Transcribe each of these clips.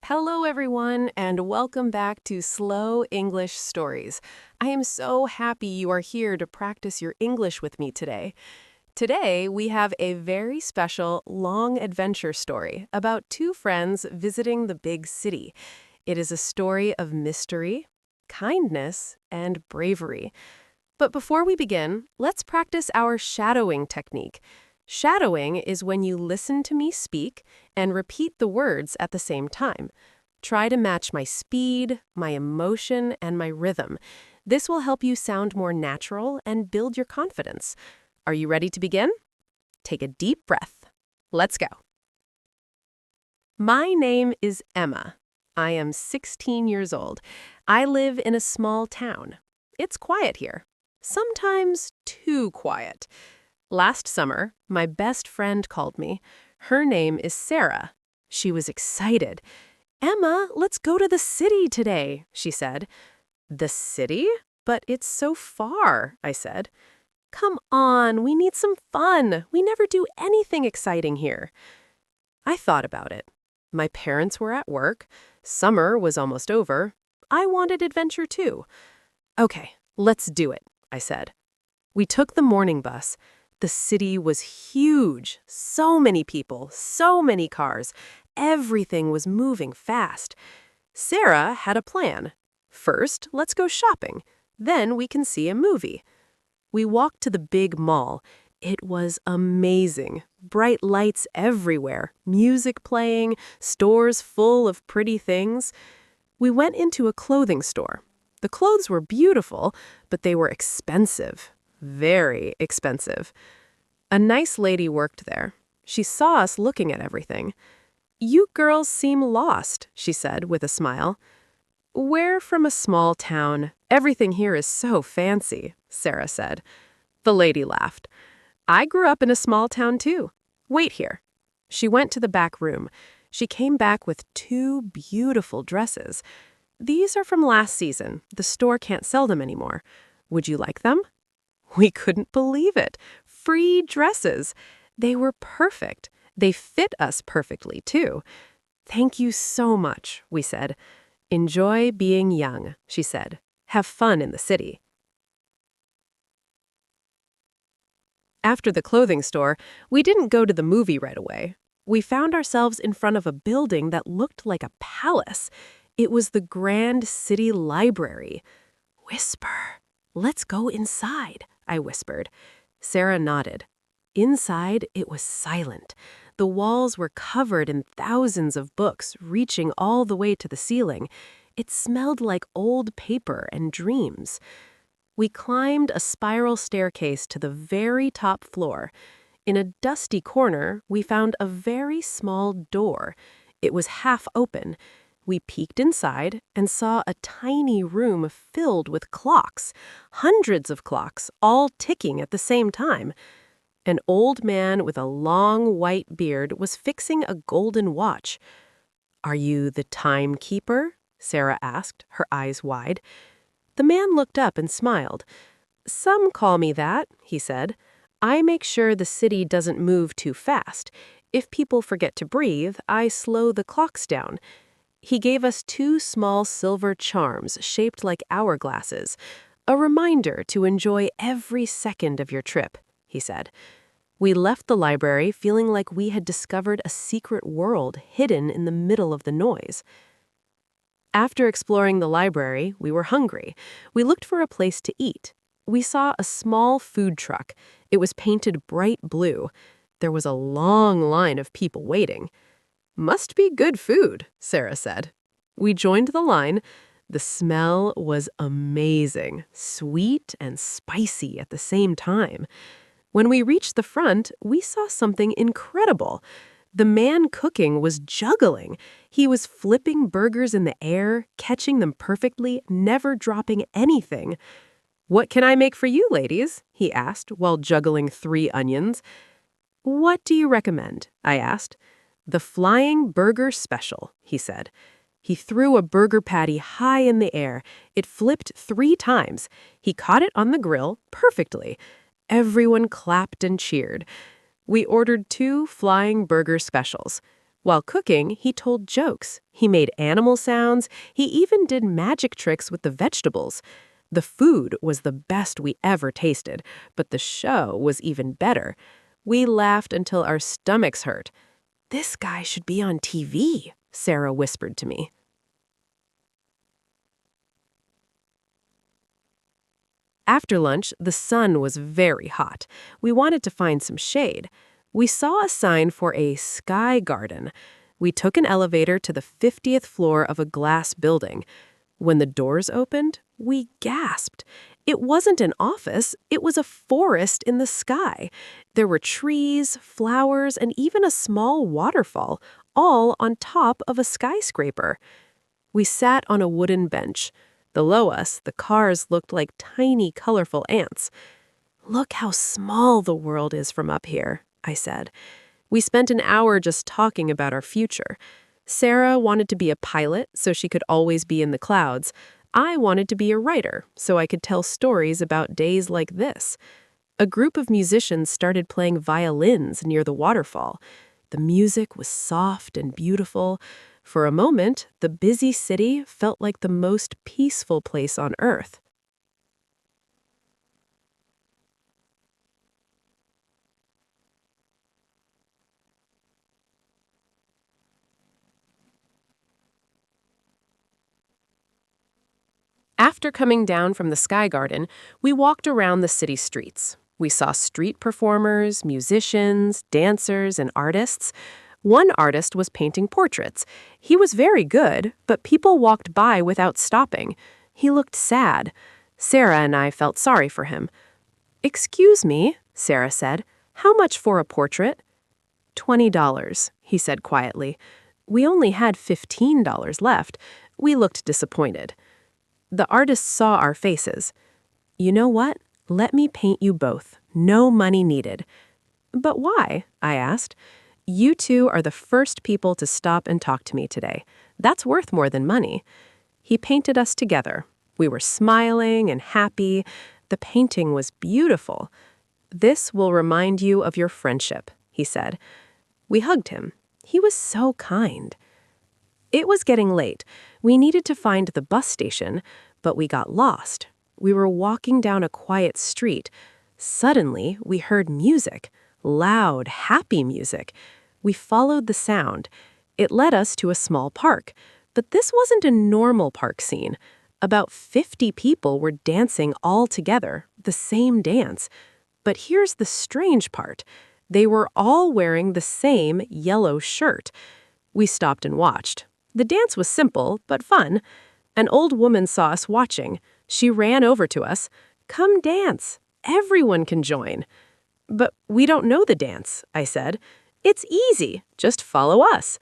Hello, everyone, and welcome back to Slow English Stories. I am so happy you are here to practice your English with me today. Today, we have a very special long adventure story about two friends visiting the big city. It is a story of mystery, kindness, and bravery. But before we begin, let's practice our shadowing technique. Shadowing is when you listen to me speak and repeat the words at the same time. Try to match my speed, my emotion, and my rhythm. This will help you sound more natural and build your confidence. Are you ready to begin? Take a deep breath. Let's go. My name is Emma. I am 16 years old. I live in a small town. It's quiet here. Sometimes too quiet. Last summer, my best friend called me. Her name is Sarah. She was excited. "Emma, let's go to the city today," she said. "The city? But it's so far," I said. "Come on, we need some fun. We never do anything exciting here." I thought about it. My parents were at work. Summer was almost over. I wanted adventure too. "Okay, let's do it," I said. We took the morning bus. The city was huge. So many people, so many cars. Everything was moving fast. Sarah had a plan. First, let's go shopping. Then we can see a movie. We walked to the big mall. It was amazing. Bright lights everywhere, music playing, stores full of pretty things. We went into a clothing store. The clothes were beautiful, but they were expensive. Very expensive. A nice lady worked there. She saw us looking at everything. "You girls seem lost," she said with a smile. "We're from a small town. Everything here is so fancy," Sarah said. The lady laughed. "I grew up in a small town too. Wait here." She went to the back room. She came back with two beautiful dresses. "These are from last season. The store can't sell them anymore. Would you like them?" We couldn't believe it. Free dresses. They were perfect. They fit us perfectly, too. "Thank you so much," we said. "Enjoy being young," she said. "Have fun in the city." After the clothing store, we didn't go to the movie right away. We found ourselves in front of a building that looked like a palace. It was the Grand City Library. "Whisper. Let's go inside," I whispered. Sarah nodded. Inside, it was silent. The walls were covered in thousands of books, reaching all the way to the ceiling. It smelled like old paper and dreams. We climbed a spiral staircase to the very top floor. In a dusty corner, we found a very small door. It was half open. We peeked inside and saw a tiny room filled with clocks, hundreds of clocks, all ticking at the same time. An old man with a long white beard was fixing a golden watch. "Are you the timekeeper?" Sarah asked, her eyes wide. The man looked up and smiled. "Some call me that," he said. "I make sure the city doesn't move too fast. If people forget to breathe, I slow the clocks down." He gave us two small silver charms shaped like hourglasses. "A reminder to enjoy every second of your trip," he said. We left the library feeling like we had discovered a secret world hidden in the middle of the noise. After exploring the library, we were hungry. We looked for a place to eat. We saw a small food truck. It was painted bright blue. There was a long line of people waiting. "Must be good food," Sarah said. We joined the line. The smell was amazing, sweet and spicy at the same time. When we reached the front, we saw something incredible. The man cooking was juggling. He was flipping burgers in the air, catching them perfectly, never dropping anything. "What can I make for you, ladies?" he asked while juggling 3 onions. "What do you recommend?" I asked. "The Flying Burger Special," he said. He threw a burger patty high in the air. It flipped 3 times. He caught it on the grill perfectly. Everyone clapped and cheered. We ordered 2 Flying Burger Specials. While cooking, he told jokes. He made animal sounds. He even did magic tricks with the vegetables. The food was the best we ever tasted, but the show was even better. We laughed until our stomachs hurt. "This guy should be on TV," Sarah whispered to me. After lunch, the sun was very hot. We wanted to find some shade. We saw a sign for a sky garden. We took an elevator to the 50th floor of a glass building. When the doors opened, we gasped. It wasn't an office, it was a forest in the sky. There were trees, flowers, and even a small waterfall, all on top of a skyscraper. We sat on a wooden bench. Below us, the cars looked like tiny, colorful ants. "Look how small the world is from up here," I said. We spent an hour just talking about our future. Sarah wanted to be a pilot so she could always be in the clouds. I wanted to be a writer so I could tell stories about days like this. A group of musicians started playing violins near the waterfall. The music was soft and beautiful. For a moment, the busy city felt like the most peaceful place on earth. After coming down from the Sky Garden, we walked around the city streets. We saw street performers, musicians, dancers, and artists. One artist was painting portraits. He was very good, but people walked by without stopping. He looked sad. Sarah and I felt sorry for him. "Excuse me," Sarah said. "How much for a portrait?" $20, he said quietly. We only had $15 left. We looked disappointed. The artist saw our faces. "You know what? Let me paint you both. No money needed." "But why?" I asked. "You two are the first people to stop and talk to me today. That's worth more than money." He painted us together. We were smiling and happy. The painting was beautiful. "This will remind you of your friendship," he said. We hugged him. He was so kind. It was getting late. We needed to find the bus station, but we got lost. We were walking down a quiet street. Suddenly, we heard music. Loud, happy music. We followed the sound. It led us to a small park. But this wasn't a normal park scene. About 50 people were dancing all together, the same dance. But here's the strange part. They were all wearing the same yellow shirt. We stopped and watched. The dance was simple, but fun. An old woman saw us watching. She ran over to us. "Come dance. Everyone can join." "But we don't know the dance," I said. "It's easy. Just follow us."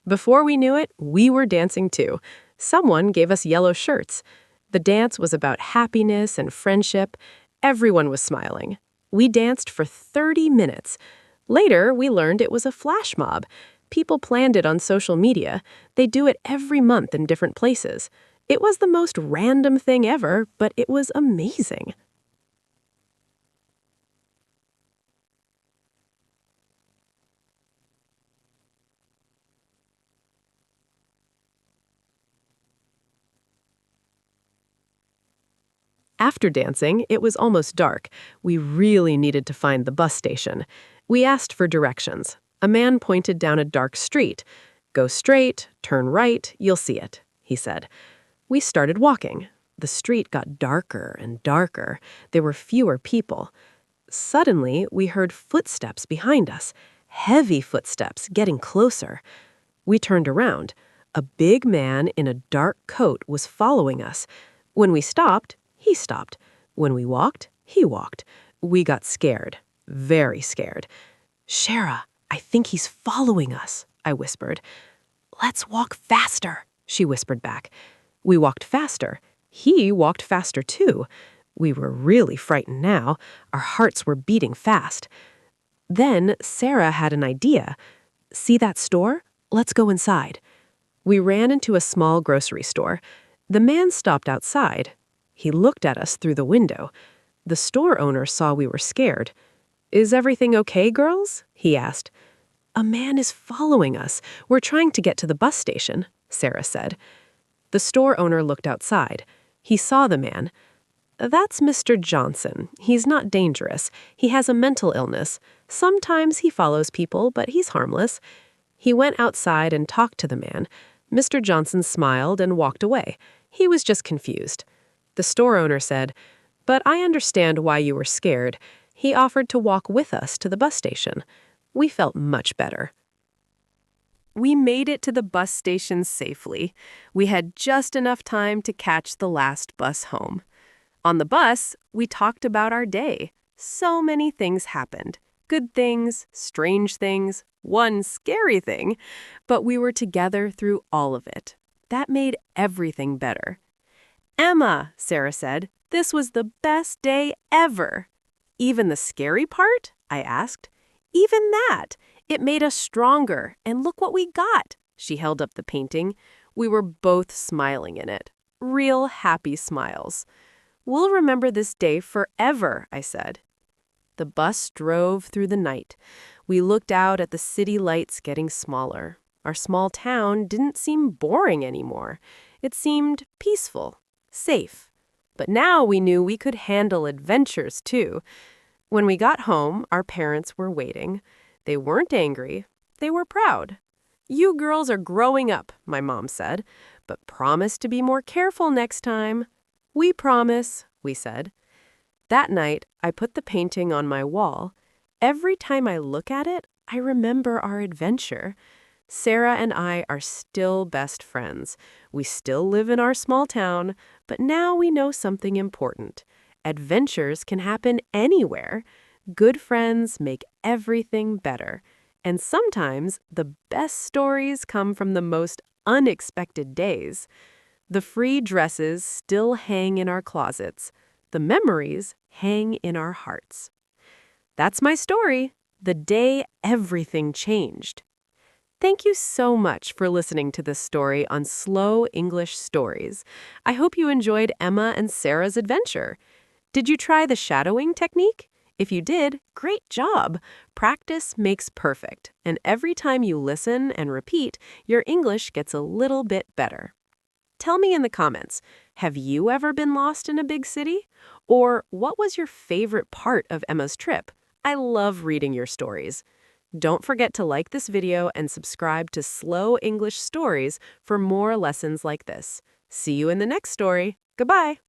Before we knew it, we were dancing too. Someone gave us yellow shirts. The dance was about happiness and friendship. Everyone was smiling. We danced for 30 minutes. Later, we learned it was a flash mob. People planned it on social media. They do it every month in different places. It was the most random thing ever, but it was amazing. After dancing, it was almost dark. We really needed to find the bus station. We asked for directions. A man pointed down a dark street. "Go straight, turn right, you'll see it," he said. We started walking. The street got darker and darker. There were fewer people. Suddenly, we heard footsteps behind us. Heavy footsteps getting closer. We turned around. A big man in a dark coat was following us. When we stopped, he stopped. When we walked, he walked. We got scared. Very scared. "Shara, I think he's following us," I whispered. "Let's walk faster," she whispered back. We walked faster. He walked faster too. We were really frightened now. Our hearts were beating fast. Then Sarah had an idea. "See that store? Let's go inside." We ran into a small grocery store. The man stopped outside. He looked at us through the window. The store owner saw we were scared. "Is everything okay, girls?" he asked. A man is following us. We're trying to get to the bus station, Sarah said. The store owner looked outside. He saw the man. That's Mr. Johnson. He's not dangerous. He has a mental illness. Sometimes he follows people, but he's harmless. He went outside and talked to the man. Mr. Johnson smiled and walked away. He was just confused. The store owner said, "But I understand why you were scared." He offered to walk with us to the bus station. We felt much better. We made it to the bus station safely. We had just enough time to catch the last bus home. On the bus, we talked about our day. So many things happened. Good things, strange things, one scary thing. But we were together through all of it. That made everything better. "Emma," Sarah said, "this was the best day ever." "Even the scary part?" I asked. "Even that. It made us stronger, and look what we got." She held up the painting. We were both smiling in it. Real happy smiles. "We'll remember this day forever," I said. The bus drove through the night. We looked out at the city lights getting smaller. Our small town didn't seem boring anymore. It seemed peaceful, safe. But now we knew we could handle adventures, too. When we got home, our parents were waiting. They weren't angry. They were proud. "You girls are growing up," my mom said, "but promise to be more careful next time." "We promise," we said. That night, I put the painting on my wall. Every time I look at it, I remember our adventure. Sarah and I are still best friends. We still live in our small town, but now we know something important. Adventures can happen anywhere. Good friends make everything better. And sometimes the best stories come from the most unexpected days. The free dresses still hang in our closets. The memories hang in our hearts. That's my story, the day everything changed. Thank you so much for listening to this story on Slow English Stories. I hope you enjoyed Emma and Sarah's adventure. Did you try the shadowing technique? If you did, great job. Practice makes perfect, and every time you listen and repeat, your English gets a little bit better. Tell me in the comments, have you ever been lost in a big city? Or what was your favorite part of Emma's trip? I love reading your stories. Don't forget to like this video and subscribe to Slow English Stories for more lessons like this. See you in the next story. Goodbye.